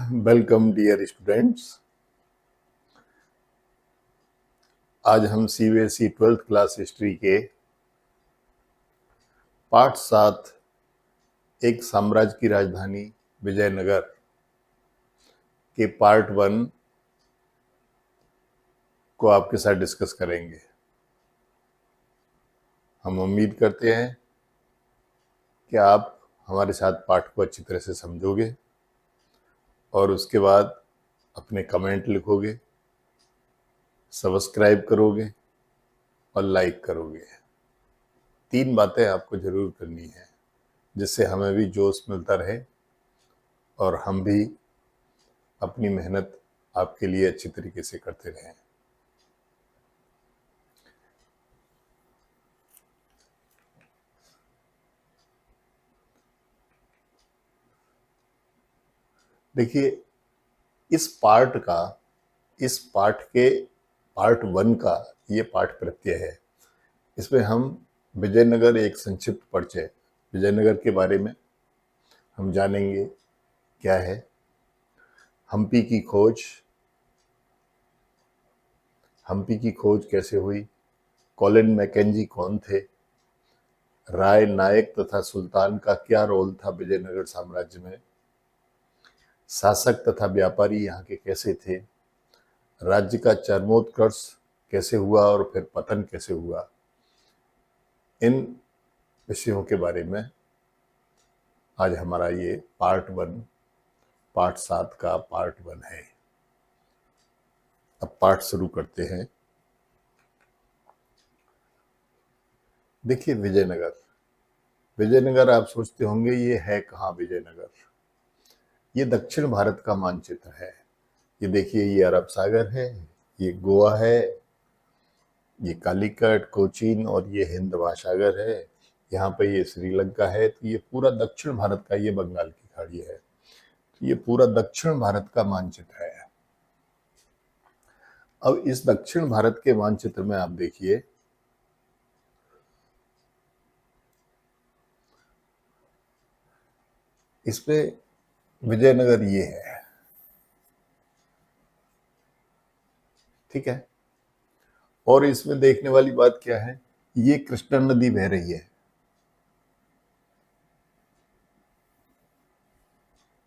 Welcome dear students. आज हम CBSE 12th class history के पाठ 7 एक साम्राज्य की राजधानी विजयनगर के पार्ट 1 को आपके साथ डिस्कस करेंगे। हम उम्मीद करते हैं कि आप हमारे साथ पाठ को अच्छी तरह से समझोगे और उसके बाद अपने कमेंट लिखोगे, सब्सक्राइब करोगे और लाइक करोगे। 3 बातें आपको जरूर करनी है जिससे हमें भी जोश मिलता रहे और हम भी अपनी मेहनत आपके लिए अच्छी तरीके से करते रहें। देखिए, इस पाठ के पार्ट 1 का ये पाठ प्रत्यय है। इसमें हम विजयनगर एक संक्षिप्त परिचय, विजयनगर के बारे में हम जानेंगे। क्या है हम्पी की खोज, हम्पी की खोज कैसे हुई, कॉलिन मैकेंजी कौन थे, राय नायक तथा सुल्तान का क्या रोल था विजयनगर साम्राज्य में, शासक तथा व्यापारी यहाँ के कैसे थे, राज्य का चरमोत्कर्ष कैसे हुआ और फिर पतन कैसे हुआ। इन विषयों के बारे में आज हमारा ये पार्ट 7 का पार्ट 1 है। अब पाठ शुरू करते हैं। देखिए, विजयनगर आप सोचते होंगे ये है कहाँ विजयनगर। ये दक्षिण भारत का मानचित्र है। ये देखिए, ये अरब सागर है, ये गोवा है, ये कालीकट, कोचीन और ये हिंद महासागर है। यहाँ पे ये श्रीलंका है। तो ये पूरा दक्षिण भारत का, ये बंगाल की खाड़ी है। तो ये पूरा दक्षिण भारत का मानचित्र है। अब इस दक्षिण भारत के मानचित्र में आप देखिए, इसमें विजयनगर ये है, ठीक है। और इसमें देखने वाली बात क्या है, ये कृष्णा नदी बह रही है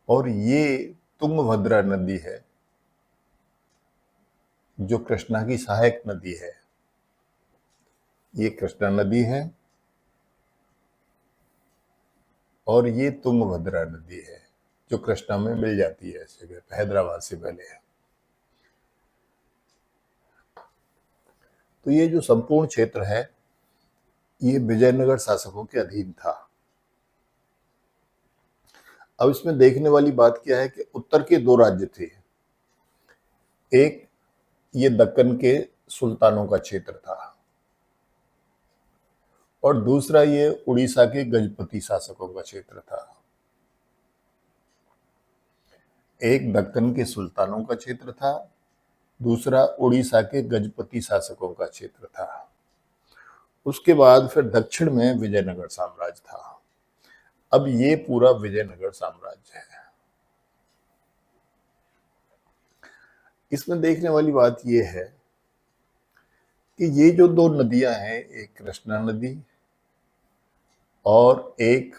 और ये तुंगभद्रा नदी है जो कृष्णा की सहायक नदी है। ये कृष्णा नदी है और ये तुंगभद्रा नदी है जो कृष्णा में मिल जाती है इस जगह, हैदराबाद से पहले है। तो ये जो संपूर्ण क्षेत्र है ये विजयनगर शासकों के अधीन था। अब इसमें देखने वाली बात क्या है कि उत्तर के 2 राज्य थे। एक ये दक्कन के सुल्तानों का क्षेत्र था और दूसरा ये उड़ीसा के गजपति शासकों का क्षेत्र था। एक दक्कन के सुल्तानों का क्षेत्र था, दूसरा उड़ीसा के गजपति शासकों का क्षेत्र था। उसके बाद फिर दक्षिण में विजयनगर साम्राज्य था। अब ये पूरा विजयनगर साम्राज्य है। इसमें देखने वाली बात ये है कि ये जो 2 नदियां हैं, एक कृष्णा नदी और एक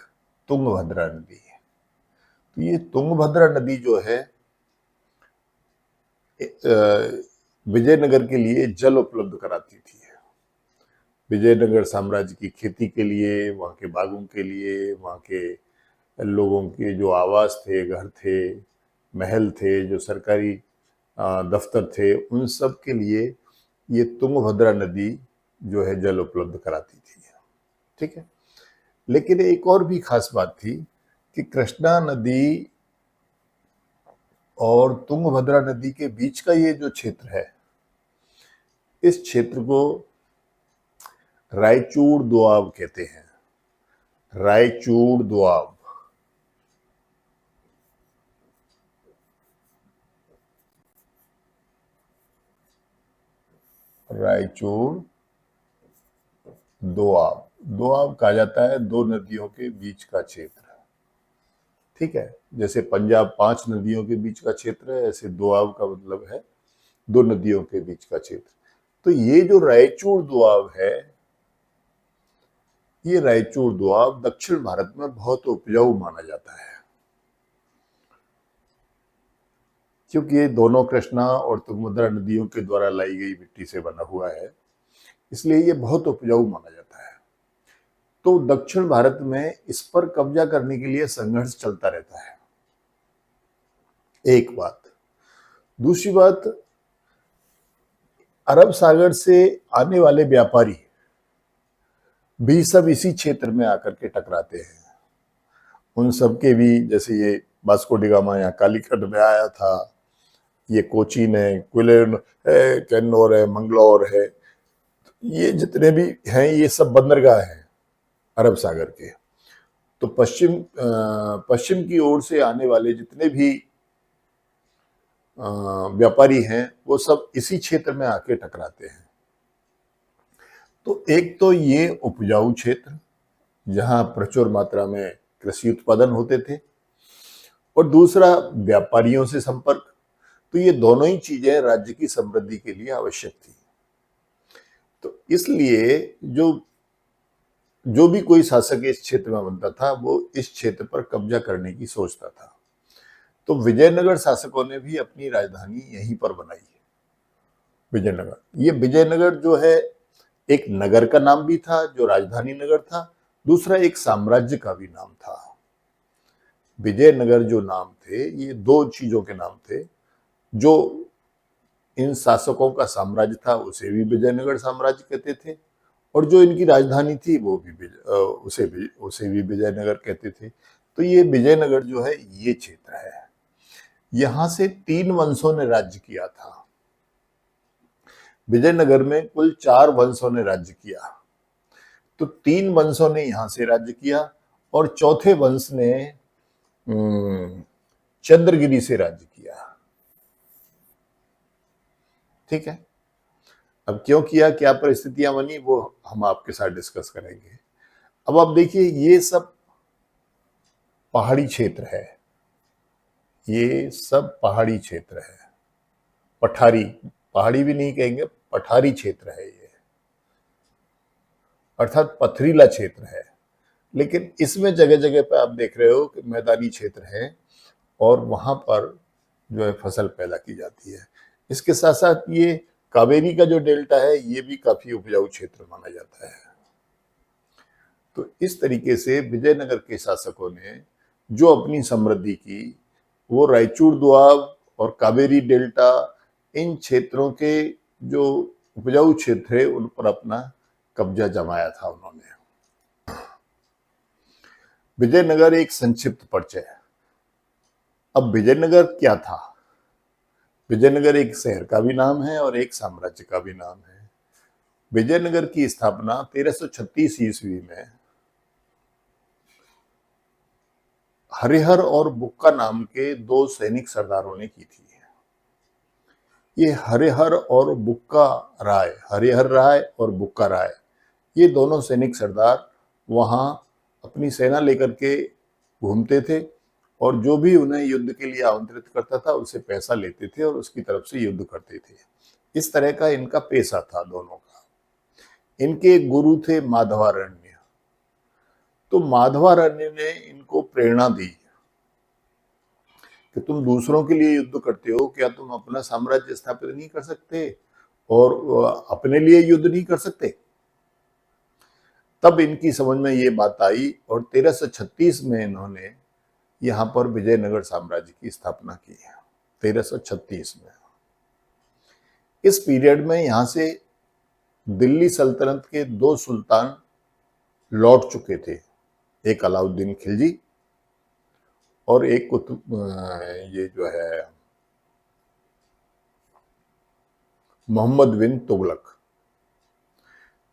तुंगभद्रा नदी है। तो ये तुंगभद्रा नदी जो है विजयनगर के लिए जल उपलब्ध कराती थी। विजयनगर साम्राज्य की खेती के लिए, वहाँ के बागों के लिए, वहाँ के लोगों के जो आवास थे, घर थे, महल थे, जो सरकारी दफ्तर थे, उन सब के लिए ये तुंगभद्रा नदी जो है जल उपलब्ध कराती थी, ठीक है। लेकिन एक और भी खास बात थी कि कृष्णा नदी और तुंगभद्रा नदी के बीच का ये जो क्षेत्र है, इस क्षेत्र को रायचूड़ दोआब कहते हैं। रायचूड़ दोआब, रायचूड़ दोआब, दोआब कहा जाता है 2 नदियों के बीच का क्षेत्र, ठीक है। जैसे पंजाब 5 नदियों के बीच का क्षेत्र है, ऐसे दोआब का मतलब है 2 नदियों के बीच का क्षेत्र। तो ये जो रायचूर दोआब है, ये रायचूर दोआब दक्षिण भारत में बहुत उपजाऊ माना जाता है, क्योंकि ये दोनों कृष्णा और तुंगभद्रा नदियों के द्वारा लाई गई मिट्टी से बना हुआ है, इसलिए ये बहुत उपजाऊ माना जाता है। तो दक्षिण भारत में इस पर कब्जा करने के लिए संघर्ष चलता रहता है, एक बात। दूसरी बात, अरब सागर से आने वाले व्यापारी भी सब इसी क्षेत्र में आकर के टकराते हैं। उन सब के भी, जैसे ये वास्को डी गामा यहाँ कालीकट में आया था, ये कोचीन है, क्विलेन है, कैन्नौर है, मंगलौर है, ये जितने भी हैं ये सब बंदरगाह हैं अरब सागर के। तो पश्चिम की ओर से आने वाले जितने भी व्यापारी हैं वो सब इसी क्षेत्र में आके टकराते हैं। तो एक तो ये उपजाऊ क्षेत्र जहां प्रचुर मात्रा में कृषि उत्पादन होते थे, और दूसरा व्यापारियों से संपर्क। तो ये दोनों ही चीजें राज्य की समृद्धि के लिए आवश्यक थी। तो इसलिए जो भी कोई शासक इस क्षेत्र में बनता था वो इस क्षेत्र पर कब्जा करने की सोचता था। तो विजयनगर शासकों ने भी अपनी राजधानी यहीं पर बनाई है, विजयनगर। ये विजयनगर जो है एक नगर का नाम भी था जो राजधानी नगर था, दूसरा एक साम्राज्य का भी नाम था। विजयनगर जो नाम थे ये दो चीजों के नाम थे। जो इन शासकों का साम्राज्य था उसे भी विजयनगर साम्राज्य कहते थे, और जो इनकी राजधानी थी वो भी उसे भी विजयनगर कहते थे। तो ये विजयनगर जो है ये क्षेत्र है, यहां से 3 वंशों ने राज्य किया था। विजयनगर में कुल 4 वंशों ने राज्य किया। तो 3 वंशों ने यहां से राज्य किया और चौथे वंश ने चंद्रगिरी से राज्य किया। ठीक है। अब क्यों किया, क्या परिस्थितियां बनी, वो हम आपके साथ डिस्कस करेंगे। अब आप देखिए, ये सब पहाड़ी क्षेत्र है, ये सब पहाड़ी क्षेत्र है। पठारी, पहाड़ी भी नहीं कहेंगे, पठारी क्षेत्र है ये, अर्थात पथरीला क्षेत्र है। लेकिन इसमें जगह जगह पे आप देख रहे हो कि मैदानी क्षेत्र है और वहां पर जो है फसल पैदा की जाती है। इसके साथ साथ ये कावेरी का जो डेल्टा है ये भी काफी उपजाऊ क्षेत्र माना जाता है। तो इस तरीके से विजयनगर के शासकों ने जो अपनी समृद्धि की वो रायचूर दोआब और कावेरी डेल्टा, इन क्षेत्रों के जो उपजाऊ क्षेत्र है उन पर अपना कब्जा जमाया था उन्होंने। विजयनगर एक संक्षिप्त परिचय है। अब विजयनगर क्या था? विजयनगर एक शहर का भी नाम है और एक साम्राज्य का भी नाम है। विजयनगर की स्थापना 1336 ईस्वी में हरिहर और बुक्का नाम के 2 सैनिक सरदारों ने की थी। ये हरिहर और बुक्का राय, हरिहर राय और बुक्का राय, ये दोनों सैनिक सरदार वहां अपनी सेना लेकर के घूमते थे, और जो भी उन्हें युद्ध के लिए आमंत्रित करता था उससे पैसा लेते थे और उसकी तरफ से युद्ध करते थे। इस तरह का इनका पेशा था दोनों का। इनके एक गुरु थे माधवारण्य। तो माधवारण्य ने इनको प्रेरणा दी कि तुम दूसरों के लिए युद्ध करते हो, क्या तुम अपना साम्राज्य स्थापित नहीं कर सकते और अपने लिए युद्ध नहीं कर सकते? तब इनकी समझ में ये बात आई और 1336 में इन्होंने यहां पर विजयनगर साम्राज्य की स्थापना की है। 1336 में। इस पीरियड में यहां से दिल्ली सल्तनत के 2 सुल्तान लौट चुके थे, एक अलाउद्दीन खिलजी और एक ये जो है मोहम्मद बिन तुगलक।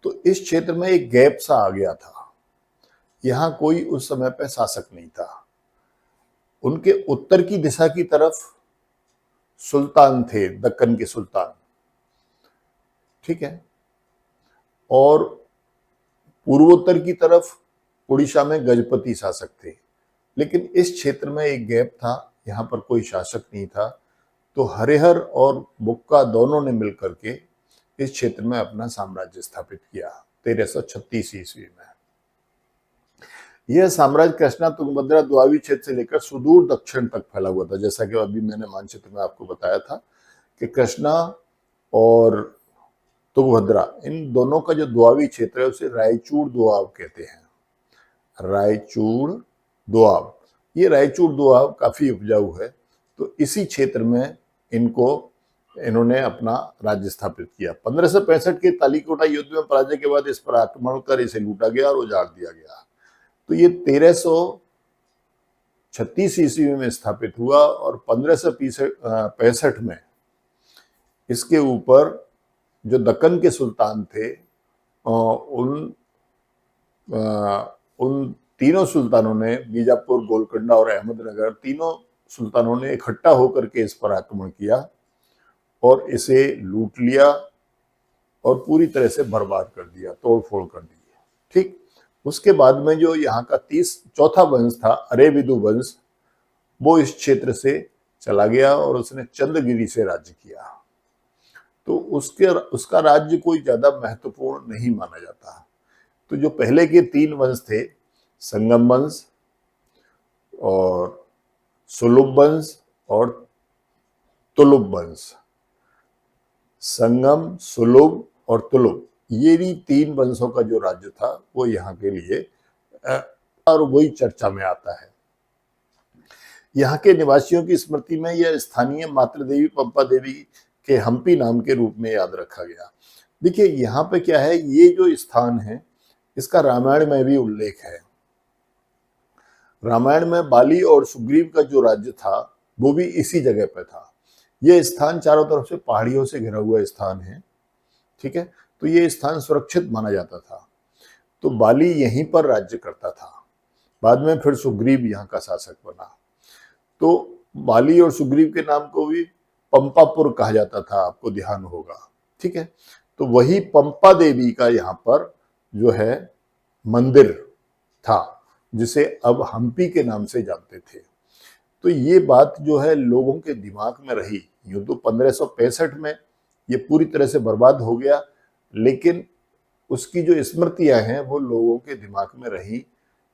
तो इस क्षेत्र में एक गैप सा आ गया था, यहां कोई उस समय पे शासक नहीं था। उनके उत्तर की दिशा की तरफ सुल्तान थे, दक्कन के सुल्तान। ठीक है। और पूर्वोत्तर की तरफ उड़ीसा में गजपति शासक थे। लेकिन इस क्षेत्र में एक गैप था, यहाँ पर कोई शासक नहीं था, तो हरिहर और बुक्का दोनों ने मिलकर के इस क्षेत्र में अपना साम्राज्य स्थापित किया 1336 ईस्वी में। यह साम्राज्य कृष्णा तुंगभद्रा दोआबी क्षेत्र से लेकर सुदूर दक्षिण तक फैला हुआ था। जैसा कि अभी मैंने मानचित्र में आपको बताया था कि कृष्णा और तुंगभद्रा इन दोनों का जो दोआबी क्षेत्र है उसे रायचूर दोआब कहते हैं। रायचूर दोआब, ये रायचूर दोआब काफी उपजाऊ है, तो इसी क्षेत्र में इन्होंने अपना राज्य स्थापित किया। 1565 के तालीकोटा युद्ध में पराजय के बाद इस पर आक्रमण कर इसे लूटा गया और उजाड़ दिया गया। तो ये 1336 ईस्वी में स्थापित हुआ और 1565 में इसके ऊपर जो दक्कन के सुल्तान थे उन तीनों सुल्तानों ने, बीजापुर, गोलकोंडा और अहमदनगर, तीनों सुल्तानों ने इकट्ठा होकर के इस पर आक्रमण किया और इसे लूट लिया और पूरी तरह से बर्बाद कर दिया, तोड़फोड़ कर दी। ठीक, उसके बाद में जो यहाँ का चौथा वंश था, अरेबिदु वंश, वो इस क्षेत्र से चला गया और उसने चंद्रगिरी से राज्य किया। तो उसका राज्य कोई ज्यादा महत्वपूर्ण नहीं माना जाता। तो जो पहले के 3 वंश थे, संगम वंश और सुलुभ वंश और तुलुभ वंश, संगम, सुलुभ और तुलुभ, ये भी 3 वंशों का जो राज्य था वो यहाँ के लिए और वही चर्चा में आता है। यहाँ के निवासियों की स्मृति में यह स्थानीय मातृ देवी पंपा देवी के हम्पी नाम के रूप में याद रखा गया। देखिए यहाँ पे क्या है, ये जो स्थान है इसका रामायण में भी उल्लेख है। रामायण में बाली और सुग्रीव का जो राज्य था वो भी इसी जगह पे था। यह स्थान चारों तरफ से पहाड़ियों से घिरा हुआ स्थान है। ठीक है, तो ये स्थान सुरक्षित माना जाता था। तो बाली यहीं पर राज्य करता था। बाद में फिर सुग्रीव यहाँ का शासक बना। तो बाली और सुग्रीव के नाम को भी पंपापुर कहा जाता था, आपको ध्यान होगा। ठीक है, तो वही पंपा देवी का यहाँ पर जो है मंदिर था, जिसे अब हम्पी के नाम से जानते थे। तो ये बात जो है लोगों के दिमाग में रही। यूं तो 1565 में ये पूरी तरह से बर्बाद हो गया, लेकिन उसकी जो स्मृतियां हैं वो लोगों के दिमाग में रही।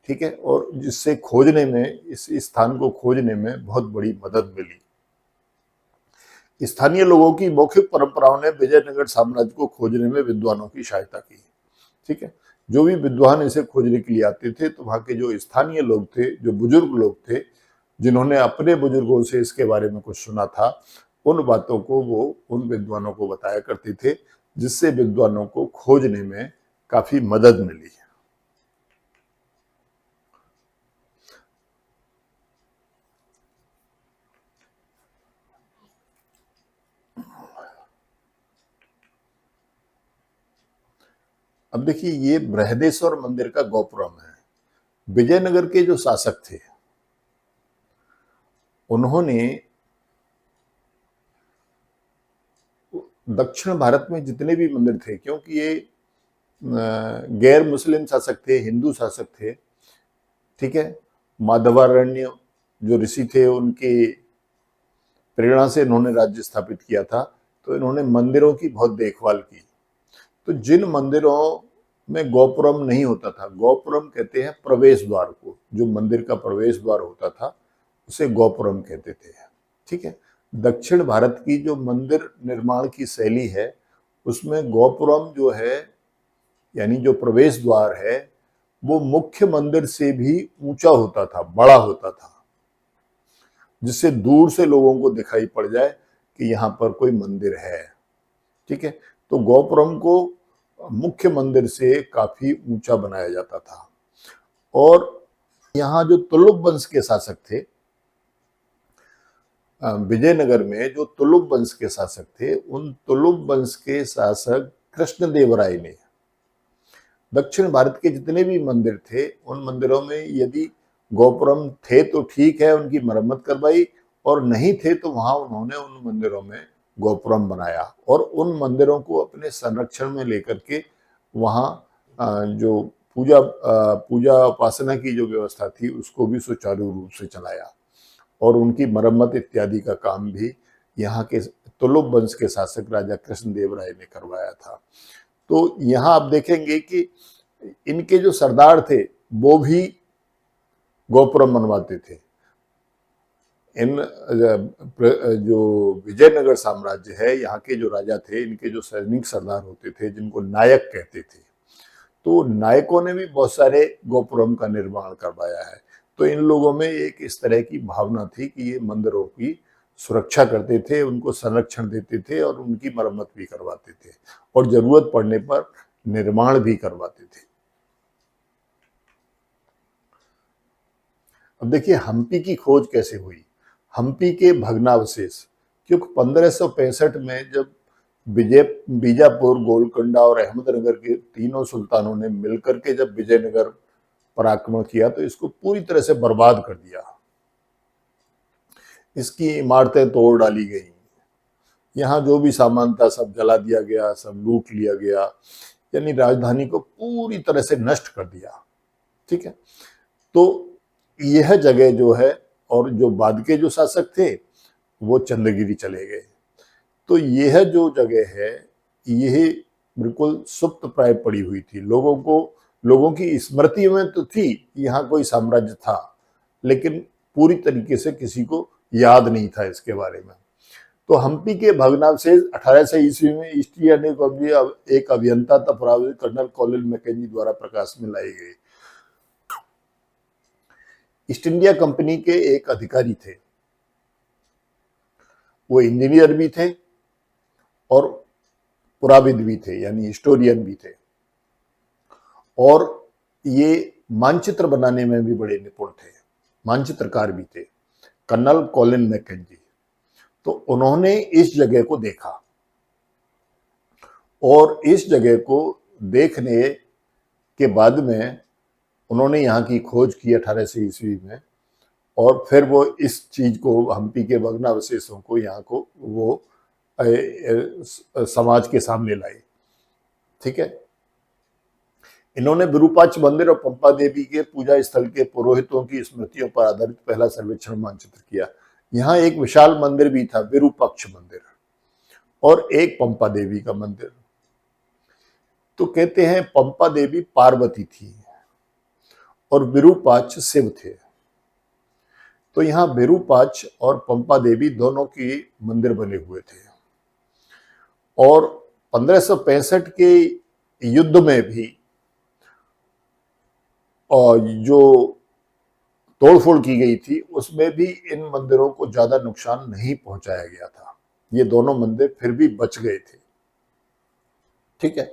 ठीक है, और जिससे खोजने में, इस स्थान को खोजने में बहुत बड़ी मदद मिली। स्थानीय लोगों की मौखिक परंपराओं ने विजयनगर साम्राज्य को खोजने में विद्वानों की सहायता की। ठीक है, जो भी विद्वान इसे खोजने के लिए आते थे तो वहां के जो स्थानीय लोग थे, जो बुजुर्ग लोग थे, जिन्होंने अपने बुजुर्गों से इसके बारे में कुछ सुना था, उन बातों को वो उन विद्वानों को बताया करते थे, जिससे विद्वानों को खोजने में काफी मदद मिली। अब देखिए, ये बृहदेश्वर मंदिर का गोपुरम है। विजयनगर के जो शासक थे उन्होंने दक्षिण भारत में जितने भी मंदिर थे, क्योंकि ये गैर मुस्लिम शासक थे, हिंदू शासक थे। ठीक है, माधवारण्य जो ऋषि थे उनके प्रेरणा से इन्होंने राज्य स्थापित किया था। तो इन्होंने मंदिरों की बहुत देखभाल की। तो जिन मंदिरों में गोपुरम नहीं होता था, गोपुरम कहते हैं प्रवेश द्वार को, जो मंदिर का प्रवेश द्वार होता था उसे गोपुरम कहते थे। ठीक है, दक्षिण भारत की जो मंदिर निर्माण की शैली है उसमें गोपुरम जो है, यानी जो प्रवेश द्वार है, वो मुख्य मंदिर से भी ऊंचा होता था, बड़ा होता था, जिससे दूर से लोगों को दिखाई पड़ जाए कि यहाँ पर कोई मंदिर है। ठीक है, तो गोपुरम को मुख्य मंदिर से काफी ऊंचा बनाया जाता था। और यहाँ जो तुलुभ वंश के शासक थे, विजयनगर में जो तुलुभ वंश के शासक थे, उन तुलुभ वंश के शासक कृष्णदेवराय ने दक्षिण भारत के जितने भी मंदिर थे उन मंदिरों में यदि गोपुरम थे तो ठीक है, उनकी मरम्मत करवाई, और नहीं थे तो वहां उन्होंने उन मंदिरों में गोपुरम बनाया और उन मंदिरों को अपने संरक्षण में लेकर के वहां जो पूजा उपासना की जो व्यवस्था थी उसको भी सुचारू रूप से चलाया, और उनकी मरम्मत इत्यादि का काम भी यहाँ के तुलुप वंश के शासक राजा कृष्णदेव राय ने करवाया था। तो यहाँ आप देखेंगे कि इनके जो सरदार थे वो भी गोपुरम बनवाते थे। इन जो विजयनगर साम्राज्य है, यहाँ के जो राजा थे, इनके जो सैनिक सरदार होते थे जिनको नायक कहते थे, तो नायकों ने भी बहुत सारे गोपुरम का निर्माण करवाया है। तो इन लोगों में एक इस तरह की भावना थी कि ये मंदिरों की सुरक्षा करते थे, उनको संरक्षण देते थे और उनकी मरम्मत भी करवाते थे, और जरूरत पड़ने पर निर्माण भी करवाते थे। अब देखिए हम्पी की खोज कैसे हुई। हम्पी के भग्नावशेष, क्योंकि 1565 में जब बीजापुर, गोलकोंडा और अहमदनगर के तीनों सुल्तानों ने मिलकर के जब विजयनगर पर आक्रमण किया तो इसको पूरी तरह से बर्बाद कर दिया। इसकी इमारतें तोड़ डाली गई, यहाँ जो भी सामान था सब जला दिया गया, सब लूट लिया गया, यानी राजधानी को पूरी तरह से नष्ट कर दिया। ठीक है, तो यह जगह जो है, और जो बाद के जो शासक थे वो चंद्रगिरी चले गए, तो यह जो जगह है यह बिल्कुल सुप्त प्राय पड़ी हुई थी। लोगों की स्मृति में तो थी यहाँ कोई साम्राज्य था, लेकिन पूरी तरीके से किसी को याद नहीं था इसके बारे में। तो हम्पी के भग्नावशेष 1800 ईस्वी में ईस्ट इंडिया एक अभियंता तथा कर्नल कॉलिन मैकेंजी द्वारा प्रकाश में लाई गई। ईस्ट इंडिया कंपनी के एक अधिकारी थे, वो इंजीनियर भी थे और पुराविद भी थे, यानी हिस्टोरियन भी थे, और ये मानचित्र बनाने में भी बड़े निपुण थे, मानचित्रकार भी थे, कर्नल कॉलिन मैकेंजी। तो उन्होंने इस जगह को देखा, और इस जगह को देखने के बाद में उन्होंने यहाँ की खोज की 1800 ईस्वी में, और फिर वो इस चीज को, हम्पी के भग्नावशेषों को, यहाँ को वो समाज के सामने लाई। ठीक है, इन्होंने विरूपाक्ष मंदिर और पंपा देवी के पूजा स्थल के पुरोहितों की स्मृतियों पर आधारित पहला सर्वेक्षण मानचित्र किया। यहाँ एक विशाल मंदिर भी था, विरूपाक्ष मंदिर, और एक पंपा देवी का मंदिर। तो कहते हैं पंपा देवी पार्वती थी और विरूपाक्ष शिव थे। तो यहाँ विरूपाक्ष और पंपा देवी दोनों की मंदिर बने हुए थे, और 1565 के युद्ध में भी और जो तोड़फोड़ की गई थी उसमें भी इन मंदिरों को ज्यादा नुकसान नहीं पहुंचाया गया था। ये दोनों मंदिर फिर भी बच गए थे। ठीक है,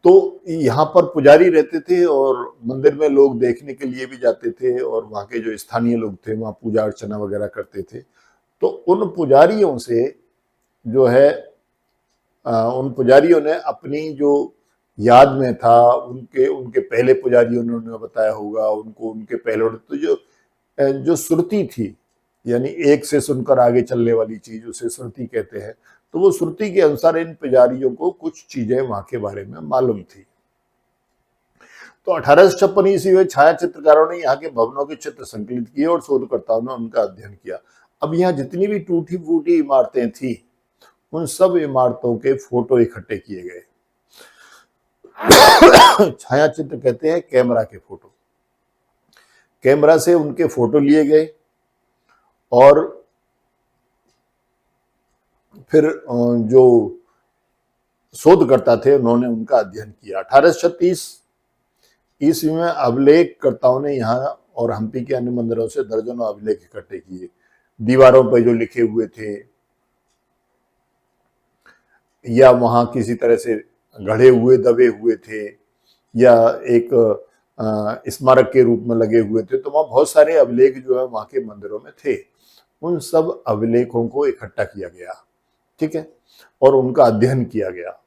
तो यहाँ पर पुजारी रहते थे और मंदिर में लोग देखने के लिए भी जाते थे, और वहाँ के जो स्थानीय लोग थे वहाँ पूजा अर्चना वगैरह करते थे। तो उन पुजारियों से जो है, उन पुजारियों ने अपनी जो याद में था, उनके पहले पुजारियों ने उन्हें बताया होगा, उनको उनके पहले, तो जो श्रुति थी, यानी एक से सुनकर आगे चलने वाली चीज, उसे श्रुति कहते हैं। तो वो श्रुति के अनुसार इन पुजारियों को कुछ चीजें वहां के बारे में मालूम थी। तो 1856 ईस्वी में छाया चित्रकारों ने यहाँ के भवनों के चित्र संकलित किए और शोधकर्ताओं ने उनका अध्ययन किया। अब यहाँ जितनी भी टूटी फूटी इमारतें थी उन सब इमारतों के फोटो इकट्ठे किए गए। छाया चित्र कहते हैं कैमरा के फोटो। कैमरा से उनके फोटो लिए गए और फिर जो शोधकर्ता थे उन्होंने उनका अध्ययन किया। 1836 ईस्वी में अभिलेखकर्ताओं ने यहाँ और हम्पी के अन्य मंदिरों से दर्जनों अभिलेख इकट्ठे किए। दीवारों पर जो लिखे हुए थे या वहां किसी तरह से गढ़े हुए, दबे हुए थे, या एक स्मारक के रूप में लगे हुए थे, तो वहां बहुत सारे अभिलेख जो है वहां के मंदिरों में थे। उन सब अभिलेखों को इकट्ठा किया गया, ठीक है, और उनका अध्ययन किया गया।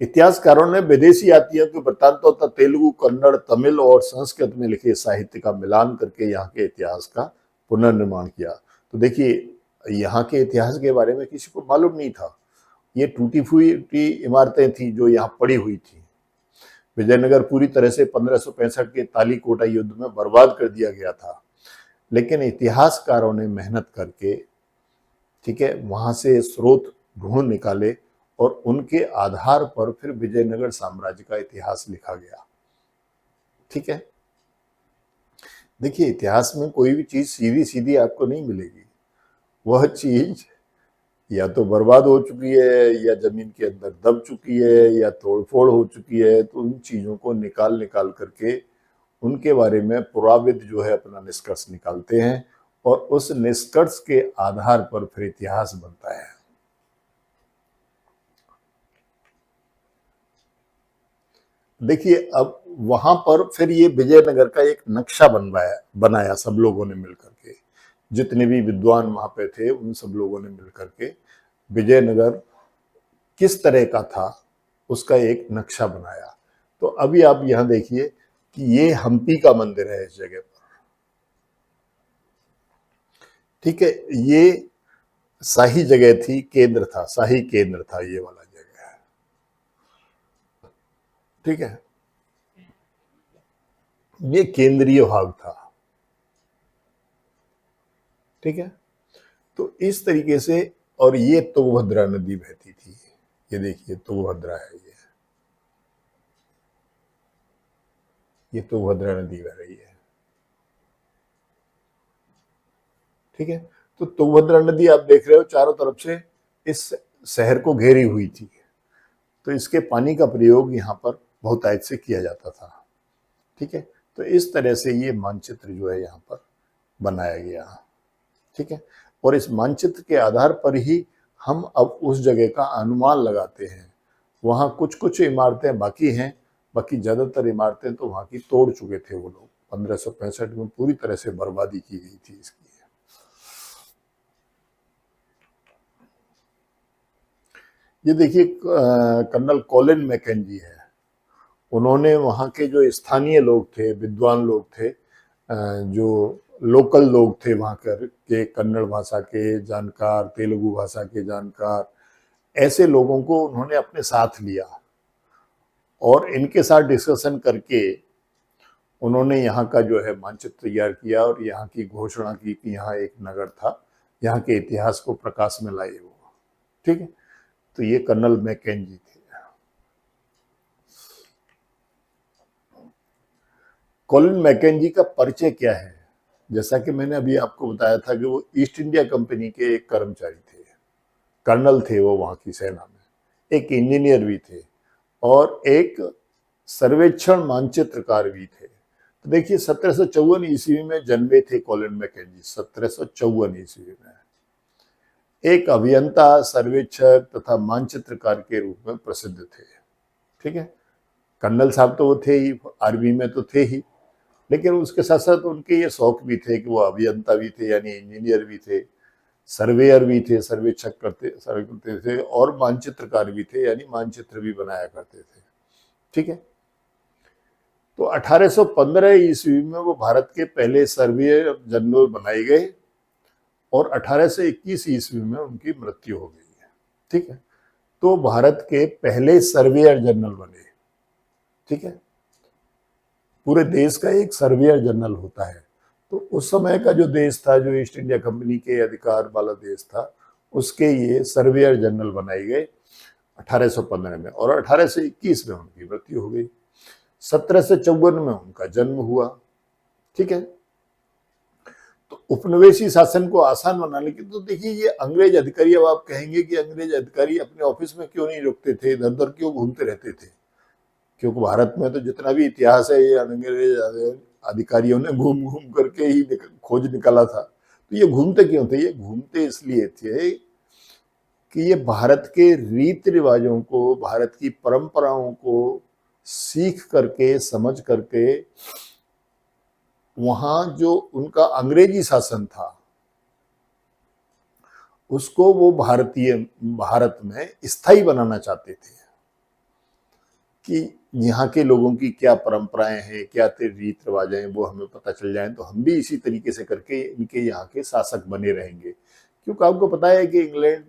इतिहासकारों ने विदेशी यात्रियों के वृत्तांतों तथा तेलुगु, कन्नड़, तमिल और संस्कृत में लिखे साहित्य का मिलान करके यहाँ के इतिहास का पुनर्निर्माण किया। तो देखिए, यहाँ के इतिहास के बारे में किसी को मालूम नहीं था। ये टूटी फूटी इमारतें थी जो यहाँ पड़ी हुई थी। विजयनगर पूरी तरह से 1565 के तालीकोटा युद्ध में बर्बाद कर दिया गया था, लेकिन इतिहासकारों ने मेहनत करके, ठीक है, वहां से स्रोत ढूंढ निकाले और उनके आधार पर फिर विजयनगर साम्राज्य का इतिहास लिखा गया। ठीक है, देखिए इतिहास में कोई भी चीज सीधी सीधी आपको नहीं मिलेगी। वह चीज या तो बर्बाद हो चुकी है, या जमीन के अंदर दब चुकी है, या तोड़फोड़ हो चुकी है। तो उन चीजों को निकाल निकाल करके उनके बारे में पुराविद जो है अपना निष्कर्ष निकालते हैं, और उस निष्कर्ष के आधार पर फिर इतिहास बनता है। देखिए अब वहां पर फिर ये विजयनगर का एक नक्शा बनाया सब लोगों ने मिलकर के, जितने भी विद्वान वहां पे थे उन सब लोगों ने मिलकर के विजयनगर किस तरह का था उसका एक नक्शा बनाया। तो अभी आप यहां देखिए कि ये हम्पी का मंदिर है इस जगह पर। ठीक है, ये शाही जगह थी, केंद्र था, शाही केंद्र था ये वाला जगह। ठीक है, ये केंद्रीय भाग था। ठीक है, तो इस तरीके से, और ये तुंगभद्रा नदी बहती थी। ये देखिए तुंगभद्रा है, ये तुंगभद्रा नदी बह रही है। ठीक है, तो तुंगभद्रा नदी आप देख रहे हो चारों तरफ से इस शहर को घेरी हुई थी, तो इसके पानी का प्रयोग यहाँ पर बहुतायत से किया जाता था। ठीक है, तो इस तरह से ये मानचित्र जो है यहाँ पर बनाया गया। ठीक है, और इस मानचित्र के आधार पर ही हम अब उस जगह का अनुमान लगाते हैं। वहाँ कुछ कुछ इमारतें बाकी हैं, बाकी ज्यादातर इमारतें तो वहाँ की तोड़ चुके थे वो लोग। 1565 में पूरी तरह से बर्बादी की गई थी इसकी। ये देखिए कर्नल कॉलिन मैकेंजी है। उन्होंने वहाँ के जो स्थानीय लोग थे, विद्वान लोग थे, जो लोकल लोग थे वहाँ के कन्नड़ भाषा के जानकार, तेलुगु भाषा के जानकार, ऐसे लोगों को उन्होंने अपने साथ लिया और इनके साथ डिस्कशन करके उन्होंने यहाँ का जो है मानचित्र तैयार किया और यहाँ की घोषणा की कि यहाँ एक नगर था, यहाँ के इतिहास को प्रकाश में लाए वो। ठीक है, तो ये कर्नल मैकेंजी थे। कॉलिन मैकेंजी का परिचय क्या है? जैसा कि मैंने अभी आपको बताया था कि वो ईस्ट इंडिया कंपनी के एक कर्मचारी थे, कर्नल थे वो वहां की सेना में, एक इंजीनियर भी थे और एक सर्वेक्षण मानचित्रकार भी थे। तो देखिए 1754 ईस्वी में जन्मे थे कॉलिन मैकेंजी। 1754 ईस्वी में एक अभियंता, सर्वेक्षक तथा मानचित्रकार के रूप में प्रसिद्ध थे। ठीक है, कर्नल साहब तो वो थे ही, आर्मी में तो थे ही, लेकिन उसके साथ साथ उनके ये शौक भी थे कि वो अभियंता भी थे, यानी इंजीनियर भी थे, सर्वेयर भी थे, सर्वेक्षक करते थे, और मानचित्रकार भी थे, यानी मानचित्र भी बनाया करते थे। ठीक है, तो 1815 ईस्वी में वो भारत के पहले सर्वेयर जनरल बनाए गए और 1821 ईस्वी में उनकी मृत्यु हो गई है। ठीक है, तो भारत के पहले सर्वेयर जनरल बने। ठीक है, पूरे देश का एक सर्वेयर जनरल होता है। तो उस समय का जो देश था, जो ईस्ट इंडिया कंपनी के अधिकार वाला देश था, उसके ये सर्वेयर जनरल बनाए गए 1815 में, और 1821 में उनकी मृत्यु हो गई। 1754 में उनका जन्म हुआ। ठीक है, तो उपनिवेशी शासन को आसान बनाने की, तो देखिए ये अंग्रेज अधिकारी, अब आप कहेंगे कि अंग्रेज अधिकारी अपने ऑफिस में क्यों नहीं रुकते थे, इधर उधर क्यों घूमते रहते थे? क्योंकि भारत में तो जितना भी इतिहास है ये अंग्रेज अधिकारियों ने घूम घूम करके ही खोज निकाला था। तो ये घूमते क्यों थे? ये घूमते इसलिए थे कि ये भारत के रीति रिवाजों को, भारत की परंपराओं को सीख करके, समझ करके, वहां जो उनका अंग्रेजी शासन था उसको वो भारत में स्थायी बनाना चाहते थे, कि यहाँ के लोगों की क्या परंपराएं हैं, क्या रीत रिवाज हैं, वो हमें पता चल जाए, तो हम भी इसी तरीके से करके इनके यहाँ के शासक बने रहेंगे। क्योंकि आपको पता है कि इंग्लैंड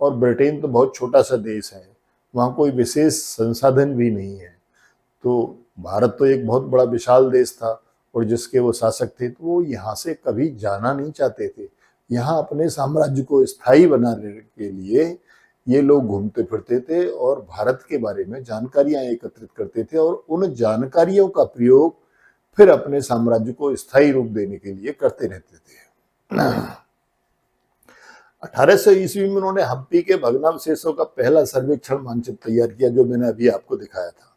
और ब्रिटेन तो बहुत छोटा सा देश है, वहाँ कोई विशेष संसाधन भी नहीं है, तो भारत तो एक बहुत बड़ा विशाल देश था और जिसके वो शासक थे, तो वो यहाँ से कभी जाना नहीं चाहते थे। यहाँ अपने साम्राज्य को स्थायी बनाने के लिए ये लोग घूमते फिरते थे और भारत के बारे में जानकारियां एकत्रित करते थे और उन जानकारियों का प्रयोग फिर अपने साम्राज्य को स्थायी रूप देने के लिए करते रहते थे। 1800 ईस्वी में उन्होंने हम्पी के भग्नावशेषों का पहला सर्वेक्षण मानचित्र तैयार किया, जो मैंने अभी आपको दिखाया था,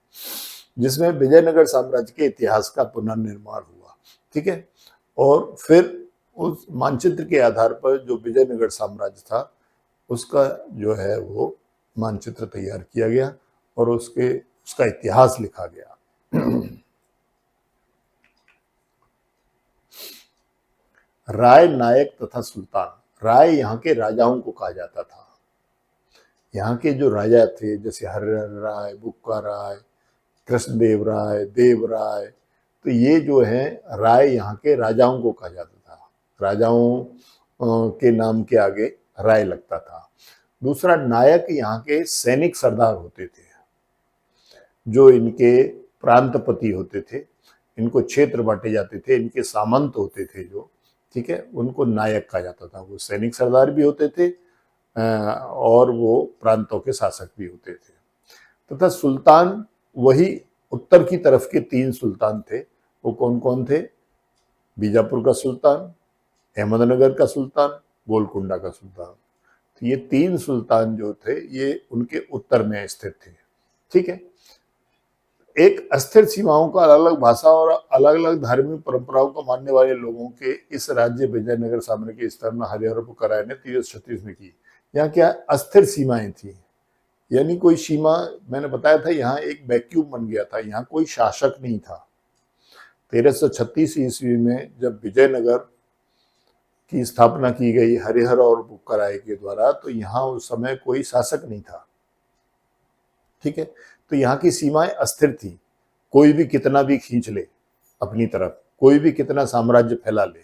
जिसमें विजयनगर साम्राज्य के इतिहास का पुनर्निर्माण हुआ। ठीक है, और फिर उस मानचित्र के आधार पर जो विजयनगर साम्राज्य था उसका जो है वो मानचित्र तैयार किया गया और उसका इतिहास लिखा गया। राय, नायक तथा सुल्तान। राय यहाँ के राजाओं को कहा जाता था। यहाँ के जो राजा थे जैसे हरिहर राय, बुक्का राय, कृष्णदेव राय, देव राय, तो ये जो है राय यहाँ के राजाओं को कहा जाता था। राजाओं के नाम के आगे राय लगता था। दूसरा, नायक यहाँ के सैनिक सरदार होते थे, जो इनके प्रांतपति होते थे, इनको क्षेत्र बांटे जाते थे, इनके सामंत होते थे जो, ठीक है, उनको नायक कहा जाता था। वो सैनिक सरदार भी होते थे और वो प्रांतों के शासक भी होते थे। तथा सुल्तान, वही उत्तर की तरफ के 3 सुल्तान थे। वो कौन कौन थे? बीजापुर का सुल्तान, अहमदनगर का सुल्तान, गोलकुंडा का सुल्तान। तो ये 3 सुल्तान जो थे ये उनके उत्तर में स्थित थे। ठीक है, एक अस्थिर सीमाओं का, अलग अलग भाषा और अलग अलग धार्मिक परंपराओं को मानने वाले लोगों के इस राज्य विजयनगर साम्राज्य के स्थापना हरिहर बुक्का राय ने 1336 में की। यहाँ क्या अस्थिर सीमाएं थी, यानी कोई सीमा, मैंने बताया था यहाँ एक वैक्यूम बन गया था, यहाँ कोई शासक नहीं था। 1336 ईस्वी में जब विजयनगर की स्थापना की गई हरिहर और बुक्का राय के द्वारा, तो यहाँ उस समय कोई शासक नहीं था। ठीक है, तो यहाँ की सीमाएं अस्थिर थी। कोई भी कितना भी खींच ले अपनी तरफ, कोई भी कितना साम्राज्य फैला ले,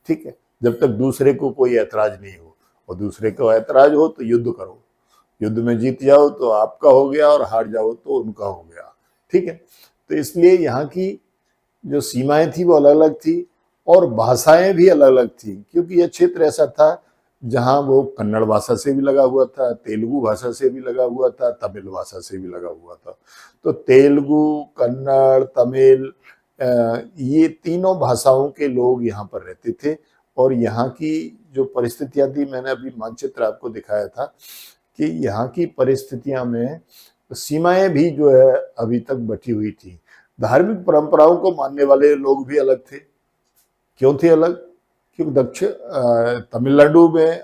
ठीक है, जब तक दूसरे को कोई ऐतराज नहीं हो, और दूसरे को ऐतराज हो तो युद्ध करो, युद्ध में जीत जाओ तो आपका हो गया और हार जाओ तो उनका हो गया। ठीक है, तो इसलिए यहाँ की जो सीमाएं थी वो अलग अलग थी और भाषाएं भी अलग अलग थी, क्योंकि यह क्षेत्र ऐसा था जहां वो कन्नड़ भाषा से भी लगा हुआ था, तेलुगु भाषा से भी लगा हुआ था, तमिल भाषा से भी लगा हुआ था। तो तेलुगु, कन्नड़, तमिल, ये तीनों भाषाओं के लोग यहाँ पर रहते थे। और यहाँ की जो परिस्थितियां थी, मैंने अभी मानचित्र आपको दिखाया था कि यहाँ की परिस्थितियां में सीमाएं भी जो है अभी तक बची हुई थी। धार्मिक परंपराओं को मानने वाले लोग भी अलग थे। क्यों थे अलग? क्योंकि दक्षिण तमिलनाडु में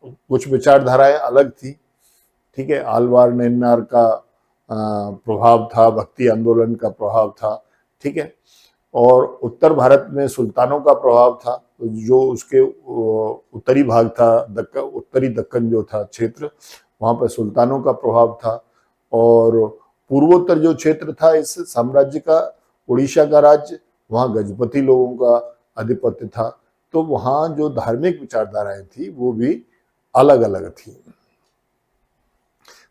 कुछ विचारधाराएं अलग थी। ठीक है, आलवार नैनार का प्रभाव था, भक्ति आंदोलन का प्रभाव था। ठीक है, और उत्तर भारत में सुल्तानों का प्रभाव था, जो उसके उत्तरी भाग था, उत्तरी दक्कन जो था क्षेत्र, वहां पर सुल्तानों का प्रभाव था। और पूर्वोत्तर जो क्षेत्र था इस साम्राज्य का, उड़ीसा का राज्य, वहां गजपति लोगों का आधिपत्य था। तो वहां जो धार्मिक विचारधाराएं थी वो भी अलग अलग थी।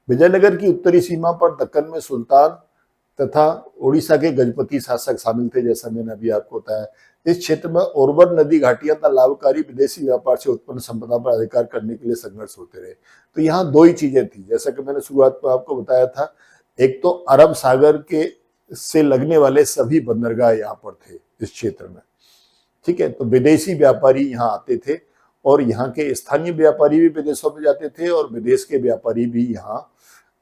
विजयनगर की उत्तरी सीमा पर दक्कन में सुल्तान तथा उड़ीसा के गजपति शासक शामिल थे, जैसा मैंने अभी आपको बताया। इस क्षेत्र में उर्वर नदी घाटियां तथा लाभकारी विदेशी व्यापार से उत्पन्न संपदा पर अधिकार करने के लिए संघर्ष होते रहे। तो यहाँ 2 ही चीजें थी, जैसा कि मैंने शुरुआत में आपको बताया था। एक तो अरब सागर के से लगने वाले सभी बंदरगाह यहाँ पर थे इस क्षेत्र में। ठीक है, तो विदेशी व्यापारी यहाँ आते थे और यहाँ के स्थानीय व्यापारी भी विदेशों में जाते थे और विदेश के व्यापारी भी यहाँ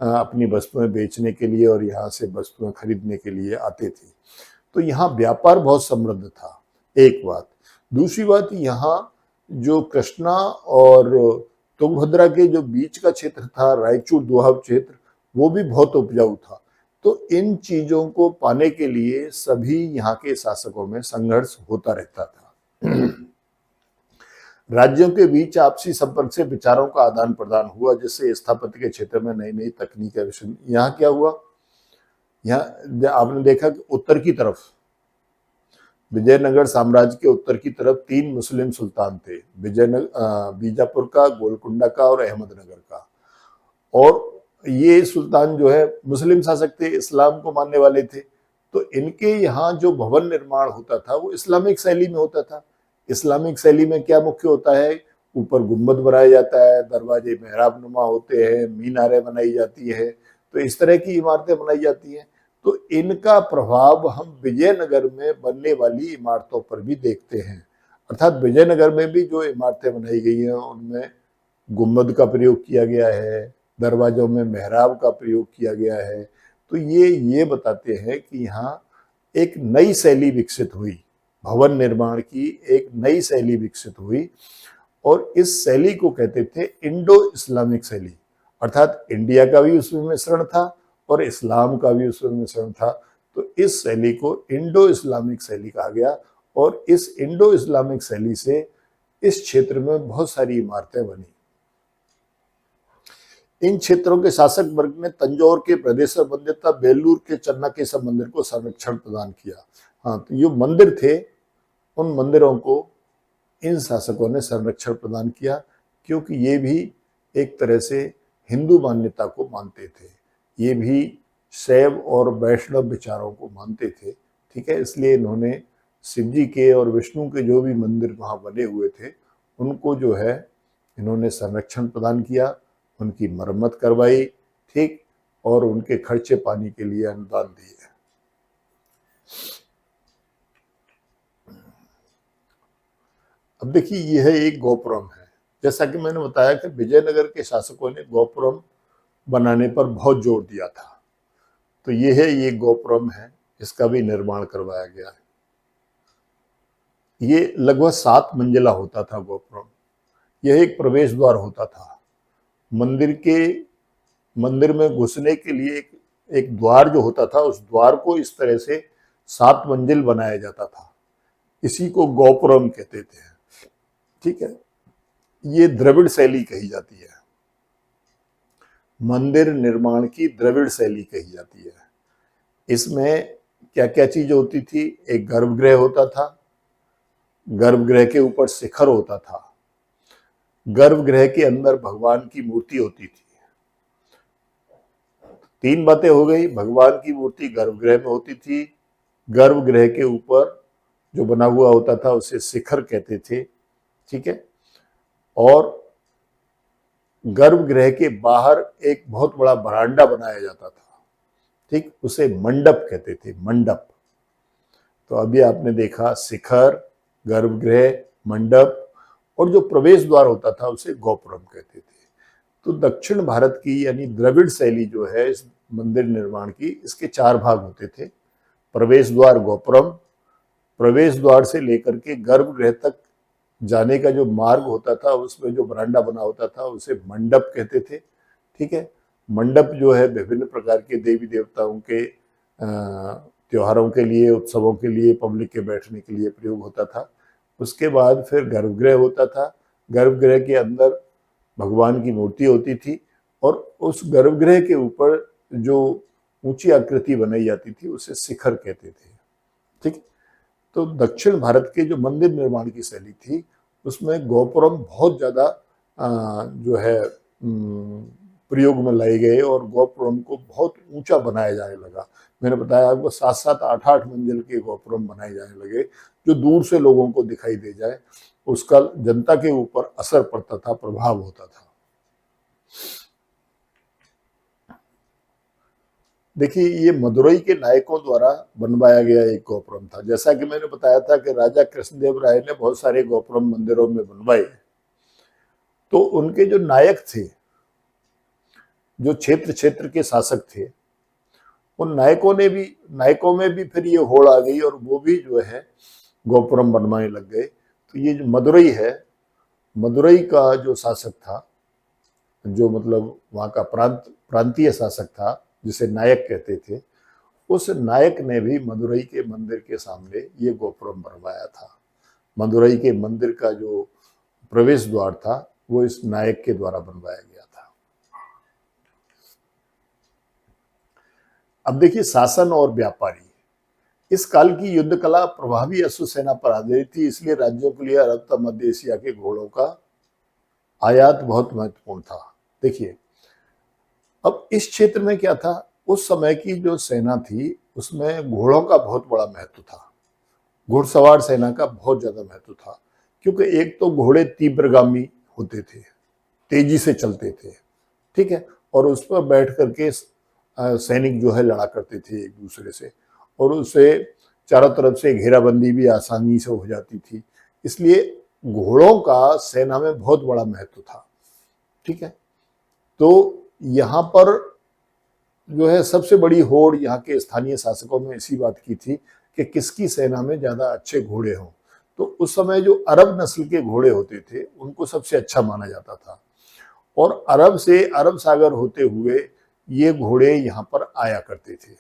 अपनी वस्तुएं बेचने के लिए और यहाँ से वस्तुएं खरीदने के लिए आते थे। तो यहाँ व्यापार बहुत समृद्ध था, एक बात। दूसरी बात, यहाँ जो कृष्णा और तुंगभद्रा के जो बीच का क्षेत्र था, रायचूर दोहब क्षेत्र, वो भी बहुत उपजाऊ था। तो इन चीजों को पाने के लिए सभी यहाँ के शासकों में संघर्ष होता रहता था। राज्यों के बीच आपसी संपर्क से विचारों का आदान प्रदान हुआ, जिससे स्थापत्य के क्षेत्र में नई नई तकनीकें। यहाँ क्या हुआ, यहाँ आपने देखा कि उत्तर की तरफ, विजयनगर साम्राज्य के उत्तर की तरफ 3 मुस्लिम सुल्तान थे, बीजापुर का, गोलकुंडा का और अहमदनगर का। और ये सुल्तान जो है मुस्लिम शासक थे, इस्लाम को मानने वाले थे। तो इनके यहाँ जो भवन निर्माण होता था वो इस्लामिक शैली में होता था। इस्लामिक शैली में क्या मुख्य होता है, ऊपर गुम्बद बनाया जाता है, दरवाजे मेहराब नुमा होते हैं, मीनारें बनाई जाती है, तो इस तरह की इमारतें बनाई जाती हैं। तो इनका प्रभाव हम विजयनगर में बनने वाली इमारतों पर भी देखते हैं। अर्थात विजयनगर में भी जो इमारतें बनाई गई हैं उनमें गुम्बद का प्रयोग किया गया है, दरवाजों में मेहराब का प्रयोग किया गया है। तो ये बताते हैं कि यहाँ एक नई शैली विकसित हुई, भवन निर्माण की एक नई शैली विकसित हुई, और इस शैली को कहते थे इंडो इस्लामिक शैली। अर्थात इंडिया का भी उसमें मिश्रण था और इस्लाम का भी उसमें मिश्रण था। तो इस शैली को इंडो इस्लामिक शैली कहा गया, और इस इंडो इस्लामिक शैली से इस क्षेत्र में बहुत सारी इमारतें बनी। इन क्षेत्रों के शासक वर्ग ने तंजौर के बृहदेश्वर मंदिर तथा बेलूर के चन्नाकेशव मंदिर को संरक्षण प्रदान किया। हाँ, तो ये मंदिर थे, उन मंदिरों को इन शासकों ने संरक्षण प्रदान किया, क्योंकि ये भी एक तरह से हिंदू मान्यता को मानते थे, ये भी शैव और वैष्णव विचारों को मानते थे। ठीक है, इसलिए इन्होंने शिव जी के और विष्णु के जो भी मंदिर वहाँ बने हुए थे उनको जो है इन्होंने संरक्षण प्रदान किया, उनकी मरम्मत करवाई, ठीक, और उनके खर्चे पानी के लिए अनुदान दिए। अब देखिए, यह एक गोपुरम है। जैसा कि मैंने बताया कि विजयनगर के शासकों ने गोपुरम बनाने पर बहुत जोर दिया था, तो ये गोपुरम है, इसका भी निर्माण करवाया गया है। ये लगभग 7 मंजिला होता था गोपुरम। यह एक प्रवेश द्वार होता था। मंदिर में घुसने के लिए एक द्वार जो होता था, उस द्वार को इस तरह से 7 मंजिल बनाया जाता था। इसी को गोपुरम कहते थे। ठीक है, ये द्रविड़ शैली कही जाती है, मंदिर निर्माण की द्रविड़ शैली कही जाती है। इसमें क्या क्या चीज होती थी, एक गर्भगृह होता था, गर्भगृह के ऊपर शिखर होता था, गर्भगृह के अंदर भगवान की मूर्ति होती थी। 3 बातें हो गई, भगवान की मूर्ति गर्भगृह में होती थी, गर्भगृह के ऊपर जो बना हुआ होता था उसे शिखर कहते थे। ठीक है, और गर्भगृह के बाहर एक बहुत बड़ा बरांडा बनाया जाता था, ठीक, उसे मंडप कहते थे, मंडप। तो अभी आपने देखा शिखर, गर्भगृह, मंडप, और जो प्रवेश द्वार होता था उसे गोपुरम कहते थे। तो दक्षिण भारत की यानी द्रविड़ शैली जो है इस मंदिर निर्माण की, इसके 4 भाग होते थे। प्रवेश द्वार गोपुरम, प्रवेश द्वार से लेकर के गर्भगृह तक जाने का जो मार्ग होता था, उसमें जो बरांडा बना होता था उसे मंडप कहते थे। ठीक है, मंडप जो है विभिन्न प्रकार के देवी देवताओं के त्योहारों के लिए, उत्सवों के लिए, पब्लिक के बैठने के लिए प्रयोग होता था। उसके बाद फिर गर्भगृह होता था, गर्भगृह के अंदर भगवान की मूर्ति होती थी, और उस गर्भगृह के ऊपर जो ऊंची आकृति बनाई जाती थी उसे शिखर कहते थे। ठीक, तो दक्षिण भारत के जो मंदिर निर्माण की शैली थी उसमें गोपुरम बहुत ज्यादा जो है प्रयोग में लाए गए, और गोपुरम को बहुत ऊंचा बनाया जाने लगा। मैंने बताया आपको 7-7, 8-8 मंजिल के गोपुरम बनाए जाने लगे, जो दूर से लोगों को दिखाई दे जाए, उसका जनता के ऊपर असर पड़ता था, प्रभाव होता था। देखिए, ये मदुरई के नायकों द्वारा बनवाया गया एक गोपुरम था। जैसा कि मैंने बताया था कि राजा कृष्णदेव राय ने बहुत सारे गोपुरम मंदिरों में बनवाए, तो उनके जो नायक थे, जो क्षेत्र के शासक थे, उन नायकों में भी फिर ये होड़ आ गई, और वो भी जो है गोपुरम बनवाने लग गए। तो ये जो मदुरई है, मदुरई का जो शासक था, जो मतलब वहाँ का प्रांतीय शासक था, जिसे नायक कहते थे, उस नायक ने भी मदुरई के मंदिर के सामने ये गोपुरम बनवाया था। मदुरई के मंदिर का जो प्रवेश द्वार था वो इस नायक के द्वारा बनवाया गया था। अब देखिए, शासन और व्यापारी। इस काल की युद्ध कला प्रभावी अश्व सेना पर आधारित थी, इसलिए राज्यों के लिए अरब तथा मध्य एशिया के घोड़ों का आयात बहुत महत्वपूर्ण था। देखिए, अब इस क्षेत्र में क्या था, उस समय की जो सेना थी उसमें घोड़ों का बहुत बड़ा महत्व था। घुड़सवार सेना का बहुत ज्यादा महत्व था, क्योंकि एक तो घोड़े तीव्रगामी होते थे, तेजी से चलते थे, ठीक है, और उस पर बैठ करके सैनिक जो है लड़ा करते थे एक दूसरे से, और उससे चारों तरफ से घेराबंदी भी आसानी से हो जाती थी। इसलिए घोड़ों का सेना में बहुत बड़ा महत्व था, ठीक है। तो यहाँ पर जो है सबसे बड़ी होड़ यहाँ के स्थानीय शासकों में इसी बात की थी कि किसकी सेना में ज्यादा अच्छे घोड़े हों। तो उस समय जो अरब नस्ल के घोड़े होते थे उनको सबसे अच्छा माना जाता था, और अरब से अरब सागर होते हुए ये घोड़े यहाँ पर आया करते थे।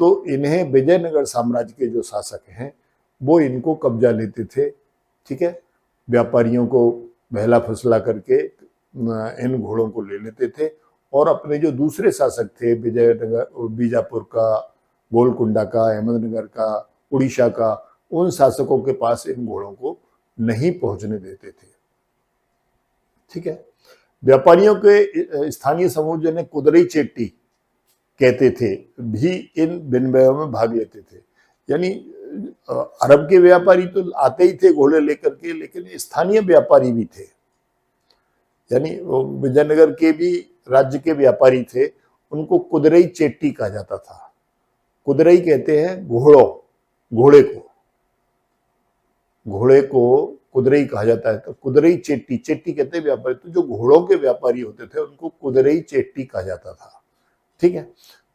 तो इन्हें विजयनगर साम्राज्य के जो शासक हैं वो इनको कब्जा लेते थे, ठीक है। व्यापारियों को बहला फुसला करके इन घोड़ों को ले लेते थे, और अपने जो दूसरे शासक थे विजयनगर, बीजापुर का, गोलकुंडा का, अहमदनगर का, उड़ीसा का, उन शासकों के पास इन घोड़ों को नहीं पहुंचने देते थे, ठीक है। व्यापारियों के स्थानीय समूह जिन्हें कुदरई चेट्टी कहते थे भी इन विनिमयों में भाग लेते थे। यानी अरब के व्यापारी तो आते ही थे घोड़े लेकर के, लेकिन स्थानीय व्यापारी भी थे, यानी विजयनगर के भी राज्य के व्यापारी थे, उनको कुदरई चेट्टी कहा जाता था। कुदरई कहते हैं घोड़े को कुदरई कहा जाता है। तो कुदरई चेट्टी, चेट्टी कहते हैं व्यापारी, तो जो घोड़ों के व्यापारी होते थे उनको कुदरई चेट्टी कहा जाता था, ठीक है।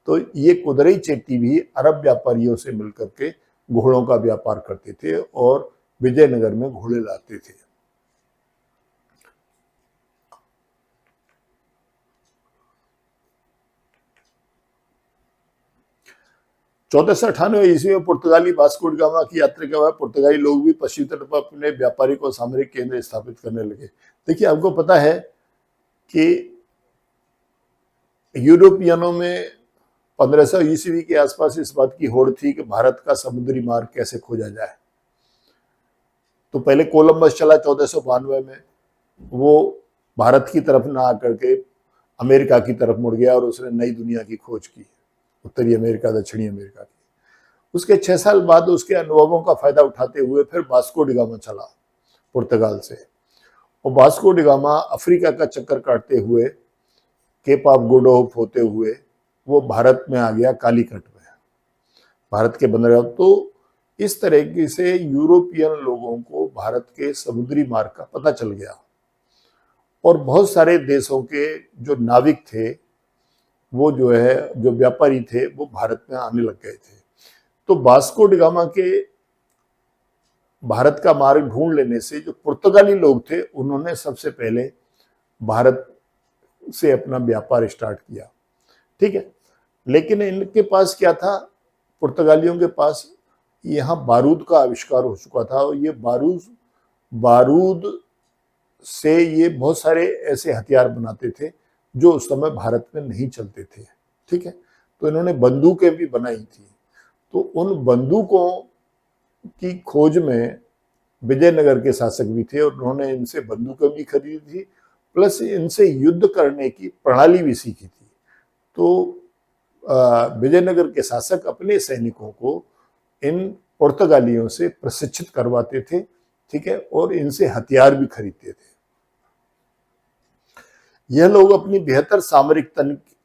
तो ये कुदरई चेट्टी भी अरब व्यापारियों से मिलकर के घोड़ों का व्यापार करते थे और विजयनगर में घोड़े लाते थे। चौदह सौ 98 ईस्वी में पुर्तगाली वास्को डी गामा की यात्रा के बाद पुर्तगाली लोग भी पश्चिमी तट पर अपने व्यापारिक और सामरिक केंद्र स्थापित करने लगे। देखिए, आपको पता है कि यूरोपियनों में 1500 ईस्वी के आसपास इस बात की होड़ थी कि भारत का समुद्री मार्ग कैसे खोजा जाए। तो पहले कोलंबस चला 1492 में, वो भारत की तरफ ना आकर के अमेरिका की तरफ मुड़ गया और उसने नई दुनिया की खोज की, उत्तरी अमेरिका, दक्षिणी अमेरिका की। उसके 6 साल बाद उसके अनुभवों का फायदा उठाते हुए फिर वास्को डी गामा चला पुर्तगाल से, और वास्को डी गामा अफ्रीका का चक्कर काटते हुए केप ऑफ गुड होप होते हुए वो भारत में आ गया, कालीकट में, भारत के बंदरगाह। तो इस तरीके से यूरोपियन लोगों को भारत के समुद्री मार्ग का पता चल गया, और बहुत सारे देशों के जो नाविक थे, वो जो है जो व्यापारी थे, वो भारत में आने लग गए थे। तो वास्को डी गामा के भारत का मार्ग ढूंढ लेने से जो पुर्तगाली लोग थे उन्होंने सबसे पहले भारत से अपना व्यापार स्टार्ट किया, ठीक है। लेकिन इनके पास क्या था, पुर्तगालियों के पास यहाँ बारूद का आविष्कार हो चुका था, और ये बारूद से ये बहुत सारे ऐसे हथियार बनाते थे जो उस समय भारत में नहीं चलते थे, ठीक है। तो इन्होंने बंदूकें भी बनाई थी। तो उन बंदूकों की खोज में विजयनगर के शासक भी थे, और उन्होंने इनसे बंदूकें भी खरीदी थी, प्लस इनसे युद्ध करने की प्रणाली भी सीखी थी। तो विजयनगर के शासक अपने सैनिकों को इन पुर्तगालियों से प्रशिक्षित करवाते थे, ठीक है, और इनसे हथियार भी खरीदते थे। यह लोग अपनी बेहतर सामरिक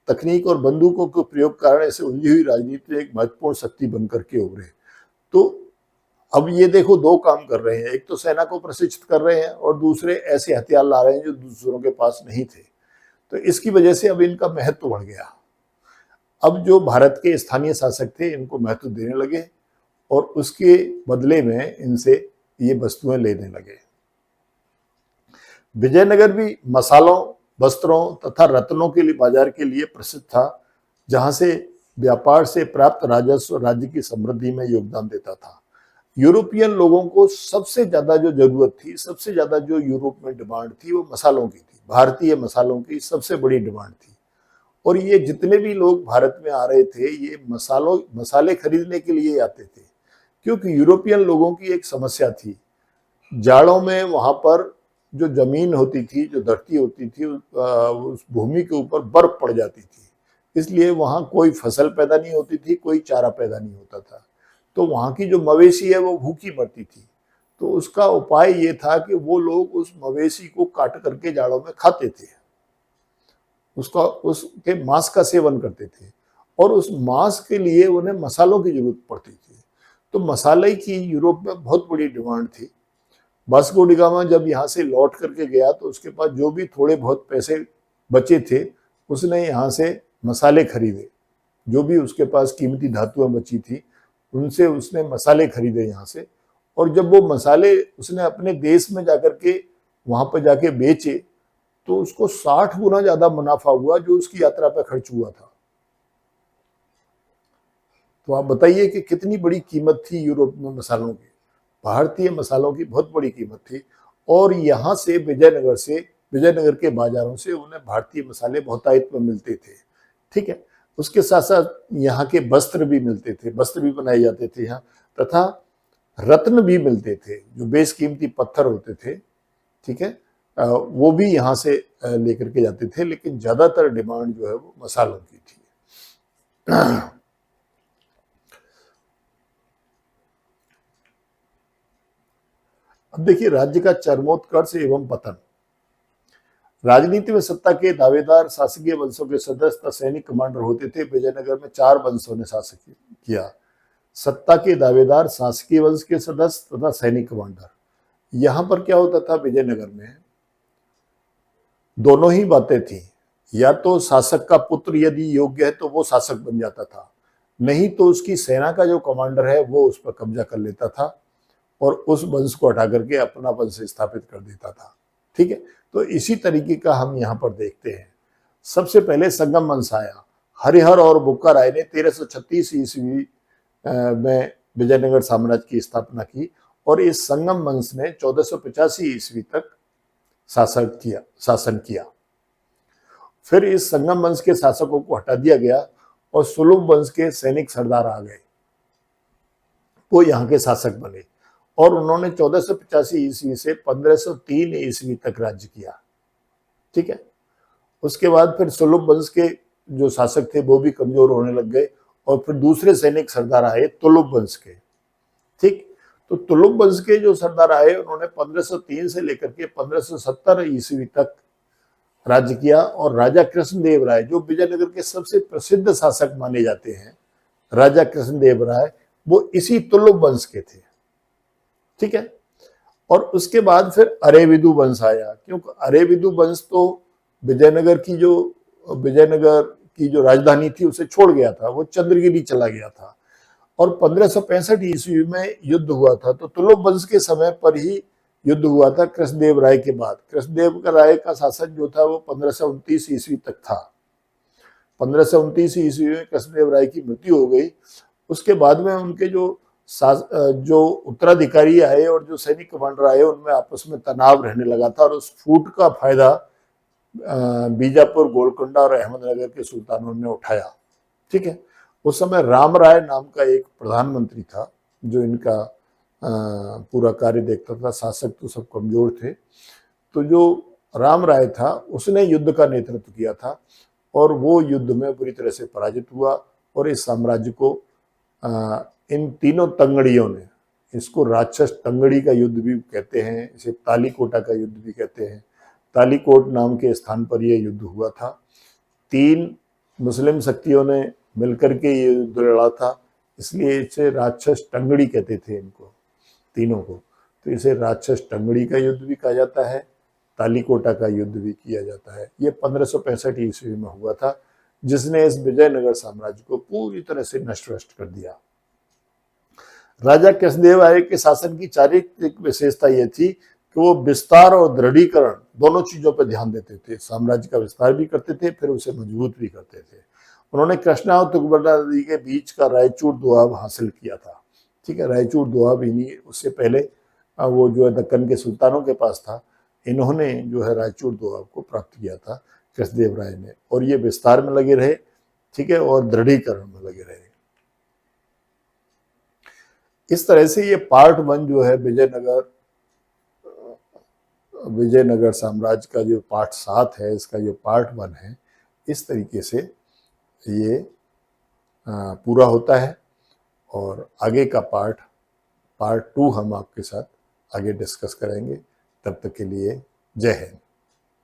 तकनीक और बंदूकों के प्रयोग कारण ऐसे उलझी हुई राजनीति में एक महत्वपूर्ण शक्ति बनकर के उभरे। तो अब ये देखो, दो काम कर रहे हैं, एक तो सेना को प्रशिक्षित कर रहे हैं और दूसरे ऐसे हथियार ला रहे हैं जो दूसरों के पास नहीं थे। तो इसकी वजह से अब इनका महत्व बढ़ गया। अब जो भारत के स्थानीय शासक थे इनको महत्व देने लगे, और उसके बदले में इनसे ये वस्तुएं लेने लगे। विजयनगर भी मसालों, वस्त्रों तथा रत्नों के लिए बाजार के लिए प्रसिद्ध था, जहां से व्यापार से प्राप्त राजस्व राज्य की समृद्धि में योगदान देता था। यूरोपियन लोगों को सबसे ज्यादा जो जरूरत थी, सबसे ज्यादा जो यूरोप में डिमांड थी, वो मसालों की थी। भारतीय मसालों की सबसे बड़ी डिमांड थी, और ये जितने भी लोग भारत में आ रहे थे ये मसाले खरीदने के लिए आते थे, क्योंकि यूरोपियन लोगों की एक समस्या थी, जाड़ों में वहां पर जो जमीन होती थी, जो धरती होती थी, उस भूमि के ऊपर बर्फ पड़ जाती थी, इसलिए वहाँ कोई फसल पैदा नहीं होती थी, कोई चारा पैदा नहीं होता था। तो वहाँ की जो मवेशी है वो भूखी मरती थी। तो उसका उपाय ये था कि वो लोग उस मवेशी को काट करके जाड़ों में खाते थे, उसका उसके मांस का सेवन करते थे, और उस मांस के लिए उन्हें मसालों की जरूरत पड़ती थी। तो मसाले की यूरोप में बहुत बड़ी डिमांड थी। वास्को डी गामा जब यहाँ से लौट करके गया तो उसके पास जो भी थोड़े बहुत पैसे बचे थे, उसने यहाँ से मसाले खरीदे। जो भी उसके पास कीमती धातुएं बची थी, उनसे उसने मसाले खरीदे यहाँ से। और जब वो मसाले उसने अपने देश में जाकर के वहां पर जाके बेचे, तो उसको 60 गुना ज्यादा मुनाफा हुआ जो उसकी यात्रा पर खर्च हुआ था। तो आप बताइए कि कितनी बड़ी कीमत थी यूरोप में मसालों की। भारतीय मसालों की बहुत बड़ी कीमत थी, और यहाँ से विजयनगर के बाजारों से उन्हें भारतीय मसाले बहुतायत में मिलते थे। ठीक है, उसके साथ साथ यहाँ के वस्त्र भी मिलते थे, वस्त्र भी बनाए जाते थे यहाँ, तथा रत्न भी मिलते थे जो बेशकीमती पत्थर होते थे। ठीक है, वो भी यहाँ से लेकर के जाते थे, लेकिन ज्यादातर डिमांड जो है वो मसालों की थी। अब देखिए, राज्य का चरमोत्कर्ष एवं पतन। राजनीति में सत्ता के दावेदार शासकीय वंशों के सदस्य तथा सैनिक कमांडर होते थे। विजयनगर में 4 वंशों ने शासन किया। सत्ता के दावेदार, शासकीय वंश के सदस्य तथा सैनिक कमांडर। यहां पर क्या होता था, विजयनगर में दोनों ही बातें थी। या तो शासक का पुत्र यदि योग्य है तो वो शासक बन जाता था, नहीं तो उसकी सेना का जो कमांडर है वो उस पर कब्जा कर लेता था और उस वंश को हटा करके अपना वंश स्थापित कर देता था। ठीक है, तो इसी तरीके का हम यहाँ पर देखते हैं। सबसे पहले संगम वंश आया। हरिहर और बुक्का राय ने 1336 ईस्वी में विजयनगर साम्राज्य की स्थापना की, और इस संगम वंश ने 1485 ईस्वी तक शासन किया। फिर इस संगम वंश के शासकों को हटा दिया गया और सुलभ वंश के सैनिक सरदार आ गए, वो यहाँ के शासक बने, और उन्होंने 1485 ईस्वी से 1503 ईस्वी तक राज्य किया। ठीक है, उसके बाद फिर सुलभ वंश के जो शासक थे वो भी कमजोर होने लग गए, और फिर दूसरे सैनिक सरदार आए तुलुप वंश के। ठीक, तो तुलुप वंश के जो सरदार आए उन्होंने 1503 से लेकर के 1570 ईस्वी तक राज्य किया, और राजा कृष्णदेव राय, जो विजयनगर के सबसे प्रसिद्ध शासक माने जाते हैं, राजा कृष्णदेव राय, वो इसी तुलुप वंश के थे। ठीक है, और उसके बाद फिर अरेविदु वंश आया, क्योंकि अरेविदु वंश तो विजयनगर की जो राजधानी थी उसे छोड़ गया था, वो चंद्रगिरी चला गया था, और 1565 ईस्वी में युद्ध हुआ था। तो तुलुप वंश के समय पर ही युद्ध हुआ था कृष्णदेव राय के बाद। कृष्णदेव राय का शासन जो था वो 1529 ईस्वी तक था। 1529 ईस्वी में कृष्णदेव राय की मृत्यु हो गई। उसके बाद में उनके जो उत्तराधिकारी आए और जो सैनिक कमांडर आए, उनमें आपस में तनाव रहने लगा था, और उस फूट का फायदा बीजापुर, गोलकुंडा और अहमदनगर के सुल्तानों ने उठाया। ठीक है, उस समय राम राय नाम का एक प्रधानमंत्री था जो इनका पूरा कार्य देखता था। शासक तो सब कमजोर थे, तो जो राम राय था उसने युद्ध का नेतृत्व किया था, और वो युद्ध में बुरी तरह से पराजित हुआ, और इस साम्राज्य को इन तीनों तंगड़ियों ने, इसको राक्षस तंगड़ी का युद्ध भी कहते हैं, इसे तालीकोटा का युद्ध भी कहते हैं। तालीकोट नाम के स्थान पर यह युद्ध हुआ था। 3 मुस्लिम शक्तियों ने मिलकर के ये युद्ध लड़ा था, इसलिए इसे राक्षस टंगड़ी कहते थे इनको, तीनों को। तो इसे राक्षस टंगड़ी का युद्ध भी कहा जाता है, तालीकोटा का युद्ध भी किया जाता है। ये 1565 ईस्वी में हुआ था, जिसने इस विजयनगर साम्राज्य को पूरी तरह से नष्ट कर दिया। राजा कृष्णदेव राय के शासन की चारित्रिक विशेषता यह थी कि वो विस्तार और दृढ़ीकरण दोनों चीजों पर ध्यान देते थे। साम्राज्य का विस्तार भी करते थे, फिर उसे मजबूत भी करते थे। उन्होंने कृष्णा और तुंगभद्रा नदी के बीच का रायचूर दोआब हासिल किया था। ठीक है, रायचूर दोआब इन्हीं, उससे पहले वो जो है दक्कन के सुल्तानों के पास था, इन्होंने जो है रायचूर दोआब को प्राप्त किया था कृष्णदेव राय ने, और ये विस्तार में लगे रहे। ठीक है, और दृढ़ीकरण में लगे रहे। इस तरह से ये पार्ट 1 जो है विजयनगर साम्राज्य का जो पार्ट 7 है, इसका जो पार्ट 1 है, इस तरीके से ये पूरा होता है और आगे का पार्ट 2 हम आपके साथ आगे डिस्कस करेंगे। तब तक के लिए जय हिंद।